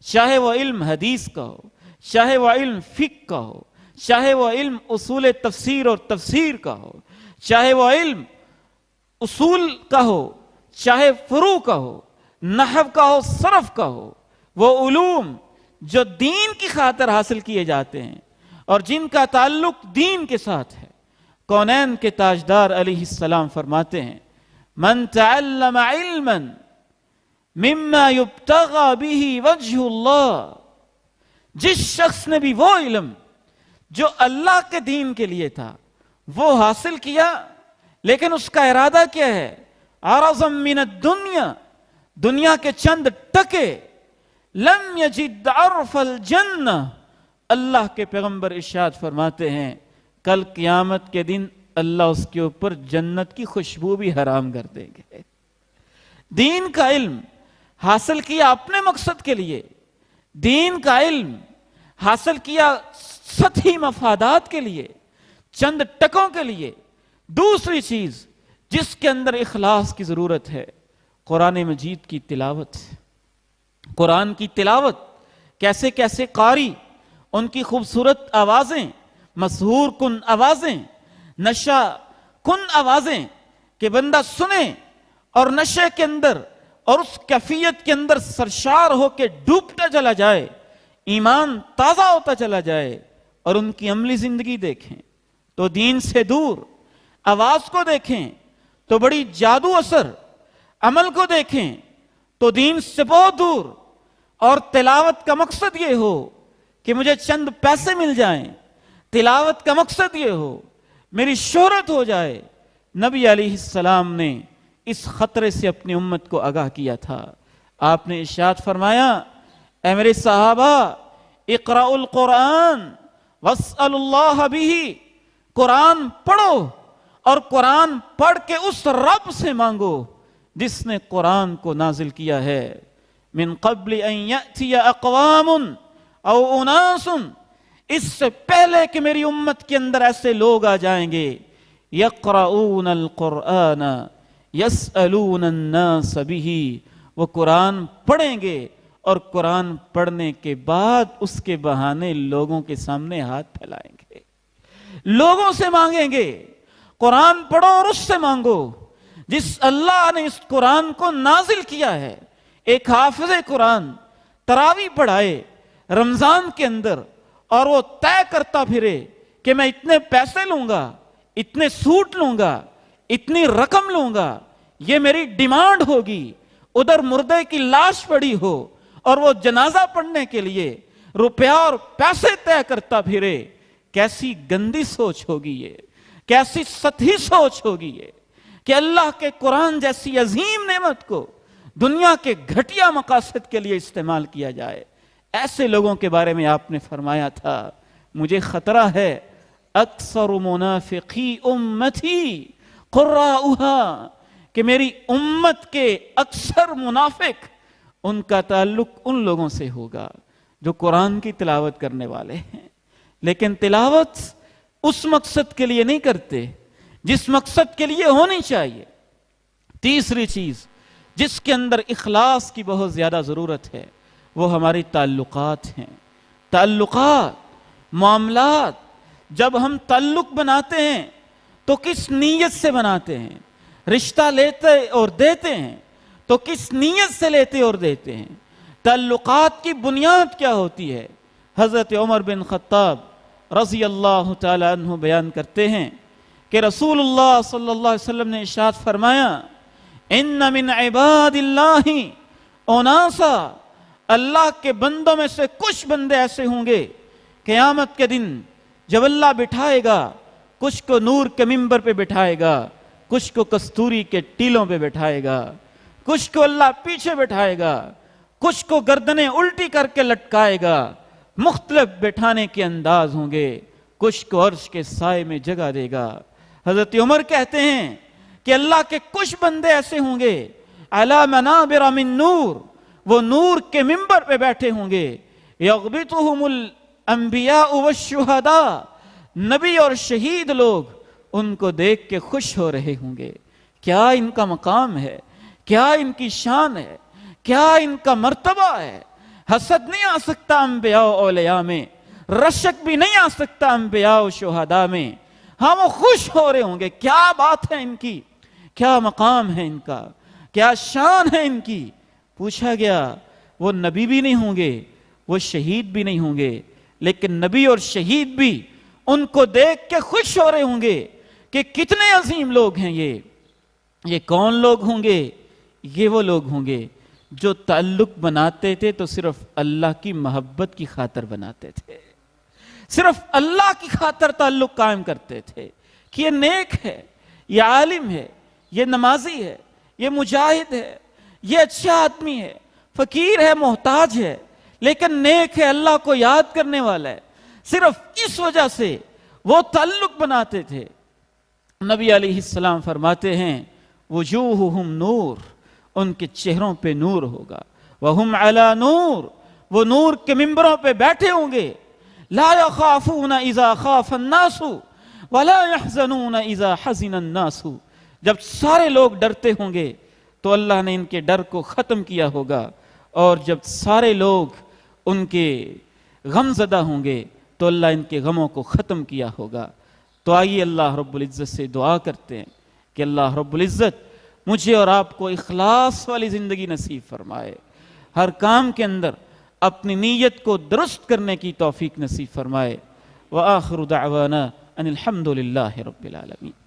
چاہے وہ علم حدیث کا ہو, چاہے وہ علم فقہ کا ہو, چاہے وہ علم اصول تفسیر اور تفسیر کا ہو, چاہے وہ علم اصول کا ہو, چاہے فروع کا ہو, نحو کا ہو, صرف کا ہو. وہ علوم جو دین کی خاطر حاصل کیے جاتے ہیں اور جن کا تعلق دین کے ساتھ ہے. کونین کے تاجدار علیہ السلام فرماتے ہیں من تعلم علما مما یبتغى به وجه اللہ, جس شخص نے بھی وہ علم جو اللہ کے دین کے لیے تھا وہ حاصل کیا, لیکن اس کا ارادہ کیا ہے؟ عرضا من الدنیا, دنیا کے چند ٹکے, لم یجد عرف الجنہ. اللہ کے پیغمبر ارشاد فرماتے ہیں کل قیامت کے دن اللہ اس کے اوپر جنت کی خوشبو بھی حرام کر دیں گے. دین کا علم حاصل کیا اپنے مقصد کے لیے, دین کا علم حاصل کیا سطحی مفادات کے لیے, چند ٹکوں کے لیے. دوسری چیز جس کے اندر اخلاص کی ضرورت ہے, قرآن مجید کی تلاوت. قرآن کی تلاوت, کیسے کیسے قاری, ان کی خوبصورت آوازیں, مسحور کن آوازیں, نشہ کن آوازیں کہ بندہ سنے اور نشے کے اندر اور اس کیفیت کے اندر سرشار ہو کے ڈوبتا چلا جائے, ایمان تازہ ہوتا چلا جائے. اور ان کی عملی زندگی دیکھیں تو دین سے دور, آواز کو دیکھیں تو بڑی جادو اثر, عمل کو دیکھیں تو دین سے بہت دور. اور تلاوت کا مقصد یہ ہو کہ مجھے چند پیسے مل جائیں, تلاوت کا مقصد یہ ہو میری شہرت ہو جائے. نبی علیہ السلام نے اس خطرے سے اپنی امت کو آگاہ کیا تھا. آپ نے ارشاد فرمایا اے میرے صحابہ اقرأوا القرآن واسألوا اللہ بہ، قرآن پڑھو اور قرآن پڑھ کے اس رب سے مانگو جس نے قرآن کو نازل کیا ہے. من قبل ان یأتی اقوام او اناس، اس سے پہلے کہ میری امت کے اندر ایسے لوگ آ جائیں گے یقرؤون القرآن یسألون الناس بہ، وہ قرآن پڑھیں گے اور قرآن پڑھنے کے بعد اس کے بہانے لوگوں کے سامنے ہاتھ پھیلائیں گے، لوگوں سے مانگیں گے. قرآن پڑھو اور اس سے مانگو جس اللہ نے اس قرآن کو نازل کیا ہے. ایک حافظ قرآن تراویح پڑھائے رمضان کے اندر اور وہ طے کرتا پھرے کہ میں اتنے پیسے لوں گا، اتنے سوٹ لوں گا، اتنی رقم لوں گا، یہ میری ڈیمانڈ ہوگی. ادھر مردے کی لاش پڑی ہو اور وہ جنازہ پڑھنے کے لیے روپیہ اور پیسے طے کرتا پھرے. کیسی گندی سوچ ہوگی یہ، کیسی سطحی سوچ ہوگی یہ کہ اللہ کے قرآن جیسی عظیم نعمت کو دنیا کے گھٹیا مقاصد کے لیے استعمال کیا جائے. ایسے لوگوں کے بارے میں آپ نے فرمایا تھا مجھے خطرہ ہے اکثر منافقی امتی قراؤہا، کہ میری امت کے اکثر منافق ان کا تعلق ان لوگوں سے ہوگا جو قرآن کی تلاوت کرنے والے ہیں لیکن تلاوت اس مقصد کے لیے نہیں کرتے جس مقصد کے لیے ہونی چاہیے. تیسری چیز جس کے اندر اخلاص کی بہت زیادہ ضرورت ہے وہ ہماری تعلقات ہیں. تعلقات، معاملات. جب ہم تعلق بناتے ہیں تو کس نیت سے بناتے ہیں؟ رشتہ لیتے اور دیتے ہیں تو کس نیت سے لیتے اور دیتے ہیں؟ تعلقات کی بنیاد کیا ہوتی ہے؟ حضرت عمر بن خطاب رضی اللہ تعالی عنہ بیان کرتے ہیں کہ رسول اللہ صلی اللہ علیہ وسلم نے ارشاد فرمایا ان من عباد اللہ اناسا، اللہ کے بندوں میں سے کچھ بندے ایسے ہوں گے قیامت کے دن جب اللہ بٹھائے گا، کچھ کو نور کے ممبر پہ بٹھائے گا، کچھ کو کستوری کے ٹیلوں پہ بٹھائے گا، کچھ کو اللہ پیچھے بٹھائے گا، کچھ کو گردنیں الٹی کر کے لٹکائے گا. مختلف بٹھانے کے انداز ہوں گے، کچھ کو عرش کے سائے میں جگہ دے گا. حضرت عمر کہتے ہیں کہ اللہ کے کچھ بندے ایسے ہوں گے علی منابر من نور، وہ نور کے ممبر پہ بیٹھے ہوں گے. یغبطہم الانبیاء والشہداء، نبی اور شہید لوگ ان کو دیکھ کے خوش ہو رہے ہوں گے. کیا ان کا مقام ہے، کیا ان کی شان ہے، کیا ان کا مرتبہ ہے. حسد نہیں آ سکتا انبیاء و اولیاء میں، رشک بھی نہیں آ سکتا انبیاء و شہداء میں. ہاں وہ خوش ہو رہے ہوں گے. کیا بات ہے ان کی، کیا مقام ہے ان کا، کیا شان ہے ان کی. پوچھا گیا وہ نبی بھی نہیں ہوں گے، وہ شہید بھی نہیں ہوں گے، لیکن نبی اور شہید بھی ان کو دیکھ کے خوش ہو رہے ہوں گے کہ کتنے عظیم لوگ ہیں یہ کون لوگ ہوں گے؟ یہ وہ لوگ ہوں گے جو تعلق بناتے تھے تو صرف اللہ کی محبت کی خاطر بناتے تھے، صرف اللہ کی خاطر تعلق قائم کرتے تھے کہ یہ نیک ہے، یہ عالم ہے، یہ نمازی ہے، یہ مجاہد ہے، یہ اچھا آدمی ہے، فقیر ہے، محتاج ہے، لیکن نیک ہے، اللہ کو یاد کرنے والا ہے. صرف اس وجہ سے وہ تعلق بناتے تھے. نبی علیہ السلام فرماتے ہیں وجوہہم نور، ان کے چہروں پہ نور ہوگا. وہم علی نور، وہ نور کے ممبروں پہ بیٹھے ہوں گے. لا یخافون اذا خاف الناس ولا یحزنون اذا حزن الناس، جب سارے لوگ ڈرتے ہوں گے تو اللہ نے ان کے ڈر کو ختم کیا ہوگا، اور جب سارے لوگ ان کے غم زدہ ہوں گے تو اللہ ان کے غموں کو ختم کیا ہوگا. تو آئیے اللہ رب العزت سے دعا کرتے ہیں کہ اللہ رب العزت مجھے اور آپ کو اخلاص والی زندگی نصیب فرمائے، ہر کام کے اندر اپنی نیت کو درست کرنے کی توفیق نصیب فرمائے. وآخر دعوانا ان الحمد للہ رب العالمین.